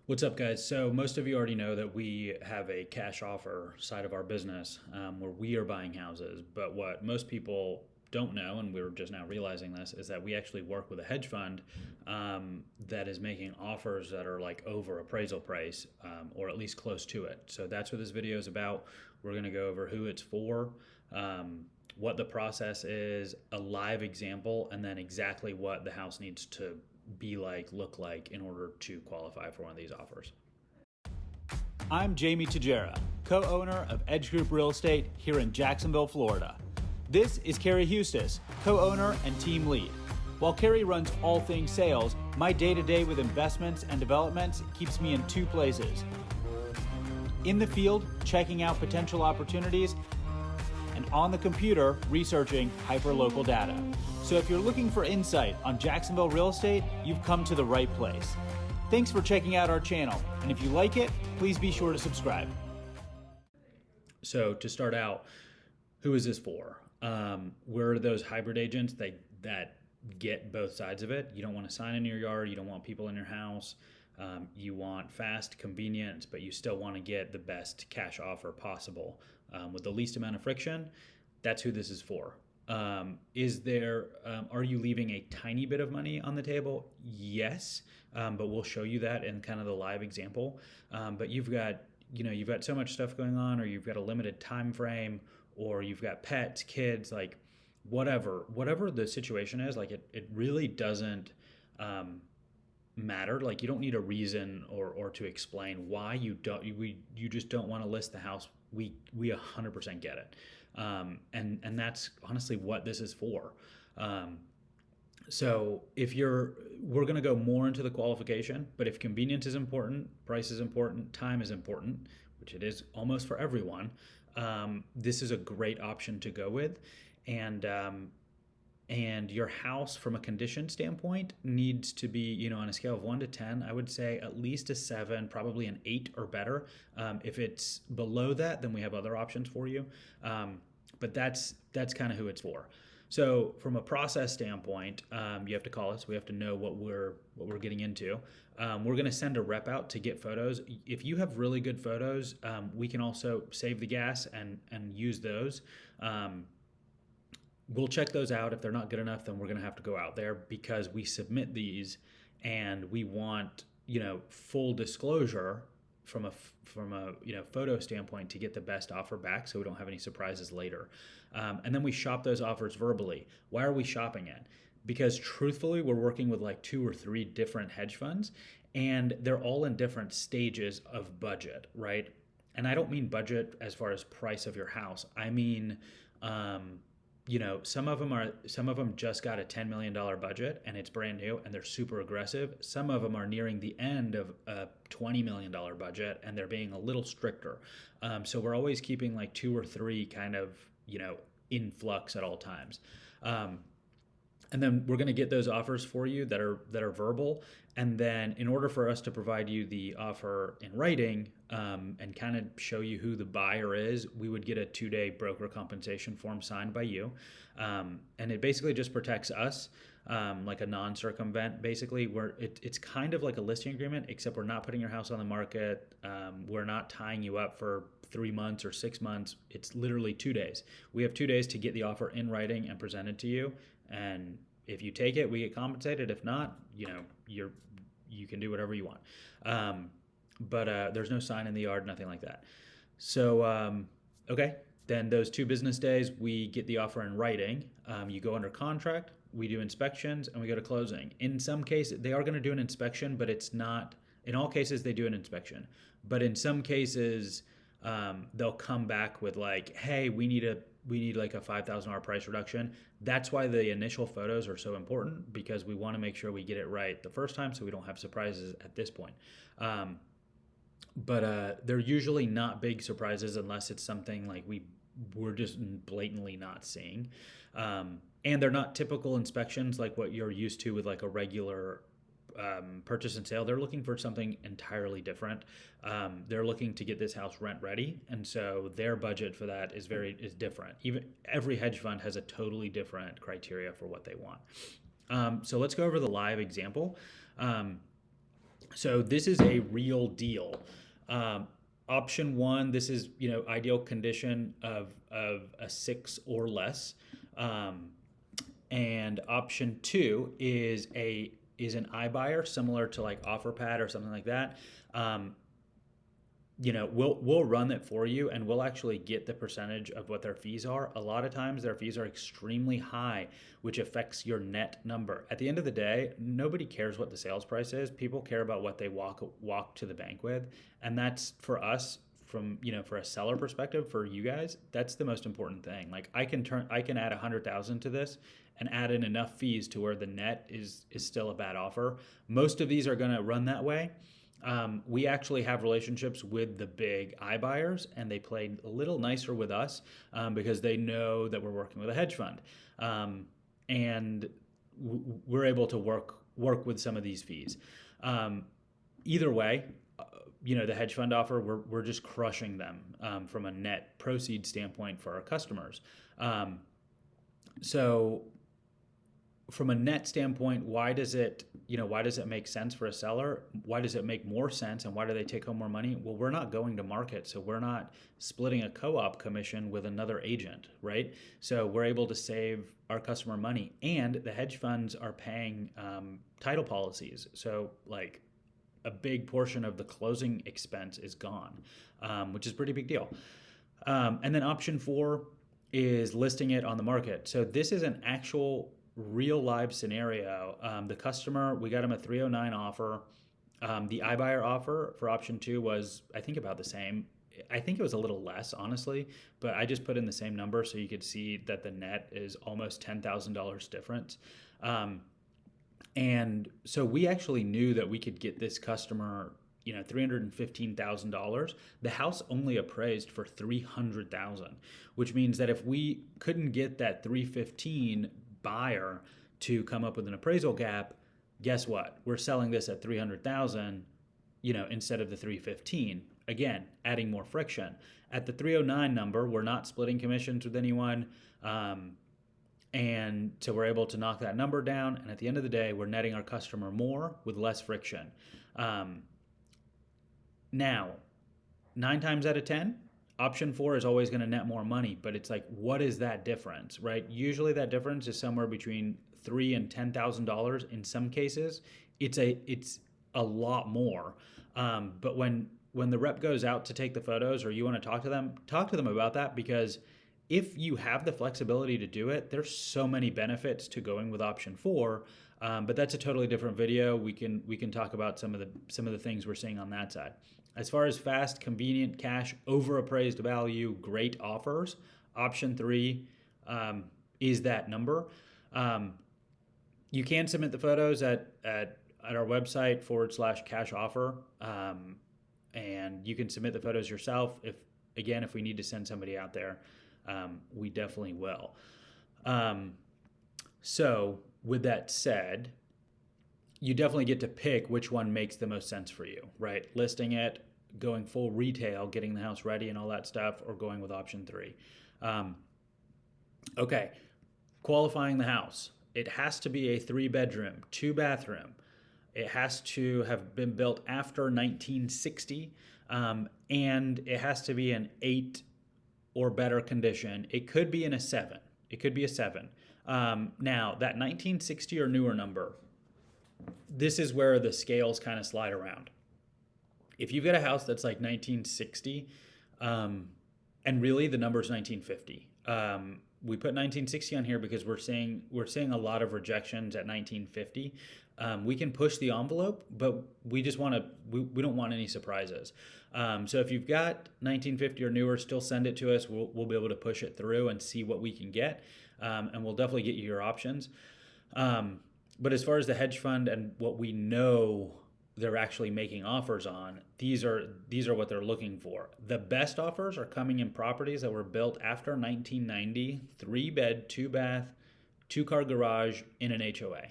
What's up, guys? So, most of you already know that we have a cash offer side of our business where we are buying houses. But what most people don't know, and we're just now realizing this, is that we actually work with a hedge fund that is making offers that are like over appraisal price or at least close to it. So, that's what this video is about. We're going to go over who it's for. What the process is, a live example, and then exactly what the house needs to look like in order to qualify for one of these offers. I'm Jamie Tajera, co-owner of Edge Group Real Estate here in Jacksonville, Florida. This is Carrie Hustis, co-owner and team lead. While Carrie runs all things sales, my day-to-day with investments and developments keeps me in two places. In the field, checking out potential opportunities, and on the computer, researching hyperlocal data. So if you're looking for insight on Jacksonville real estate, you've come to the right place. Thanks for checking out our channel, and if you like it, please be sure to subscribe. So to start out, who is this for? We're those hybrid agents that get both sides of it. You don't want a sign in your yard, you don't want people in your house. You want fast convenience, but you still want to get the best cash offer possible with the least amount of friction. That's who this is for. Are you leaving a tiny bit of money on the table? Yes, but we'll show you that in kind of the live example. But you've got so much stuff going on, or you've got a limited time frame, or you've got pets, kids, like whatever the situation is. Like it really doesn't matter. Like you don't need a reason or to explain why you just don't want to list the house. We 100% get it. And that's honestly what this is for. So we're going to go more into the qualification, but if convenience is important, price is important, time is important, which it is almost for everyone, this is a great option to go with. And your house from a condition standpoint needs to be, on a scale of 1 to 10, I would say at least a 7, probably an 8 or better. If it's below that, then we have other options for you. But that's kind of who it's for. So from a process standpoint, you have to call us. We have to know what we're getting into. We're going to send a rep out to get photos. If you have really good photos, we can also save the gas and use those. We'll check those out. If they're not good enough, then we're going to have to go out there because we submit these and we want, full disclosure from a photo standpoint to get the best offer back so we don't have any surprises later. And then we shop those offers verbally. Why are we shopping it? Because truthfully, we're working with like 2 or 3 different hedge funds and they're all in different stages of budget, right? And I don't mean budget as far as price of your house. I mean, some of them just got a $10 million budget and it's brand new and they're super aggressive. Some of them are nearing the end of a $20 million budget and they're being a little stricter. So we're always keeping like 2 or 3 kind of, in flux at all times. And then we're going to get those offers for you that are verbal. And then in order for us to provide you the offer in writing and kind of show you who the buyer is, we would get a 2-day broker compensation form signed by you. And it basically just protects us like a non-circumvent, basically. It's kind of like a listing agreement, except we're not putting your house on the market. We're not tying you up for 3 months or 6 months. It's literally 2 days. We have 2 days to get the offer in writing and present it to you. And if you take it, we get compensated. If not, you can do whatever you want. But there's no sign in the yard, nothing like that. So, okay. Then those 2 business days, we get the offer in writing. You go under contract, we do inspections, and we go to closing. In some cases, they are going to do an inspection, but it's not, in all cases, they do an inspection. But in some cases, they'll come back with like, hey, we need like a $5,000 price reduction. That's why the initial photos are so important, because we want to make sure we get it right the first time so we don't have surprises at this point. But they're usually not big surprises unless it's something like we're just blatantly not seeing. And they're not typical inspections like what you're used to with like a regular purchase and sale. They're looking for something entirely different. They're looking to get this house rent ready, and so their budget for that is different. Even every hedge fund has a totally different criteria for what they want. So let's go over the live example. So this is a real deal. Um, Option one, this is ideal condition of a 6 or less, um, and option two is an iBuyer, similar to like OfferPad or something like that. Um, we'll run it for you, and we'll actually get the percentage of what their fees are. A lot of times their fees are extremely high, which affects your net number. At the end of the day, nobody cares what the sales price is. People care about what they walk to the bank with, and that's for us, from for a seller perspective, for you guys, that's the most important thing. Like I can add 100,000 to this and add in enough fees to where the net is still a bad offer. Most of these are going to run that way. We actually have relationships with the big iBuyers, and they play a little nicer with us because they know that we're working with a hedge fund, and we're able to work with some of these fees. Either way, the hedge fund offer, we're just crushing them from a net proceed standpoint for our customers. So from a net standpoint, why does it make sense for a seller? Why does it make more sense, and why do they take home more money? Well, we're not going to market, so we're not splitting a co-op commission with another agent, right? So we're able to save our customer money, and the hedge funds are paying title policies. So like a big portion of the closing expense is gone, which is a pretty big deal. And then option four is listing it on the market. So this is an actual real live scenario. The customer, we got him a 309 offer. The iBuyer offer for option two was, I think, about the same. I think it was a little less, honestly, but I just put in the same number so you could see that the net is almost $10,000 difference. And so we actually knew that we could get this customer, $315,000. The house only appraised for $300,000, which means that if we couldn't get that 315 buyer to come up with an appraisal gap, guess what? We're selling this at 300,000, instead of the 315. Again, adding more friction. At the 309 number, we're not splitting commissions with anyone. And so we're able to knock that number down. And at the end of the day, we're netting our customer more with less friction. Now, 9 times out of 10, option four is always going to net more money. But it's like, what is that difference, right? Usually that difference is somewhere between $3,000 and $10,000. In some cases, it's a lot more. But when the rep goes out to take the photos, or you want to talk to them about that, because if you have the flexibility to do it, there's so many benefits to going with option four. But that's a totally different video. We can talk about some of the things we're seeing on that side. As far as fast, convenient, cash, over appraised value, great offers, option three is that number. You can submit the photos at our website /cash offer, and you can submit the photos yourself. If we need to send somebody out there, we definitely will. So with that said, you definitely get to pick which one makes the most sense for you, right? Listing it, going full retail, getting the house ready and all that stuff, or going with option three. Okay, qualifying the house. It has to be a 3-bedroom, 2-bathroom. It has to have been built after 1960, and it has to be an 8 or better condition. It could be in a 7. It could be a 7. Now, that 1960 or newer number, this is where the scales kind of slide around. If you've got a house that's like 1960, and really the number is 1950. We put 1960 on here because we're seeing a lot of rejections at 1950. We can push the envelope, but we just we don't want any surprises. So if you've got 1950 or newer, still send it to us. We'll be able to push it through and see what we can get, and we'll definitely get you your options. But as far as the hedge fund and what we know they're actually making offers on, these are what they're looking for. The best offers are coming in properties that were built after 1990, 3-bed, 2-bath, 2-car garage in an HOA.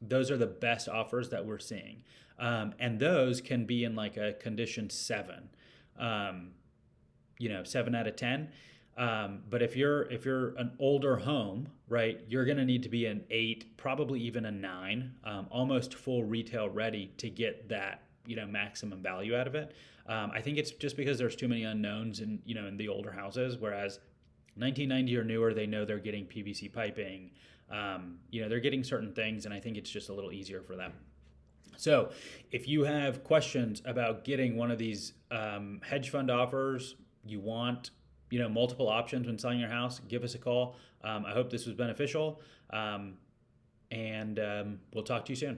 Those are the best offers that we're seeing. And those can be in like a condition 7, 7 out of 10. But if you're an older home, right, you're going to need to be an 8, probably even a 9, almost full retail ready to get that maximum value out of it. I think it's just because there's too many unknowns in the older houses, whereas 1990 or newer, they know they're getting PVC piping. They're getting certain things, and I think it's just a little easier for them. So if you have questions about getting one of these hedge fund offers, you want multiple options when selling your house, give us a call. I hope this was beneficial, and we'll talk to you soon.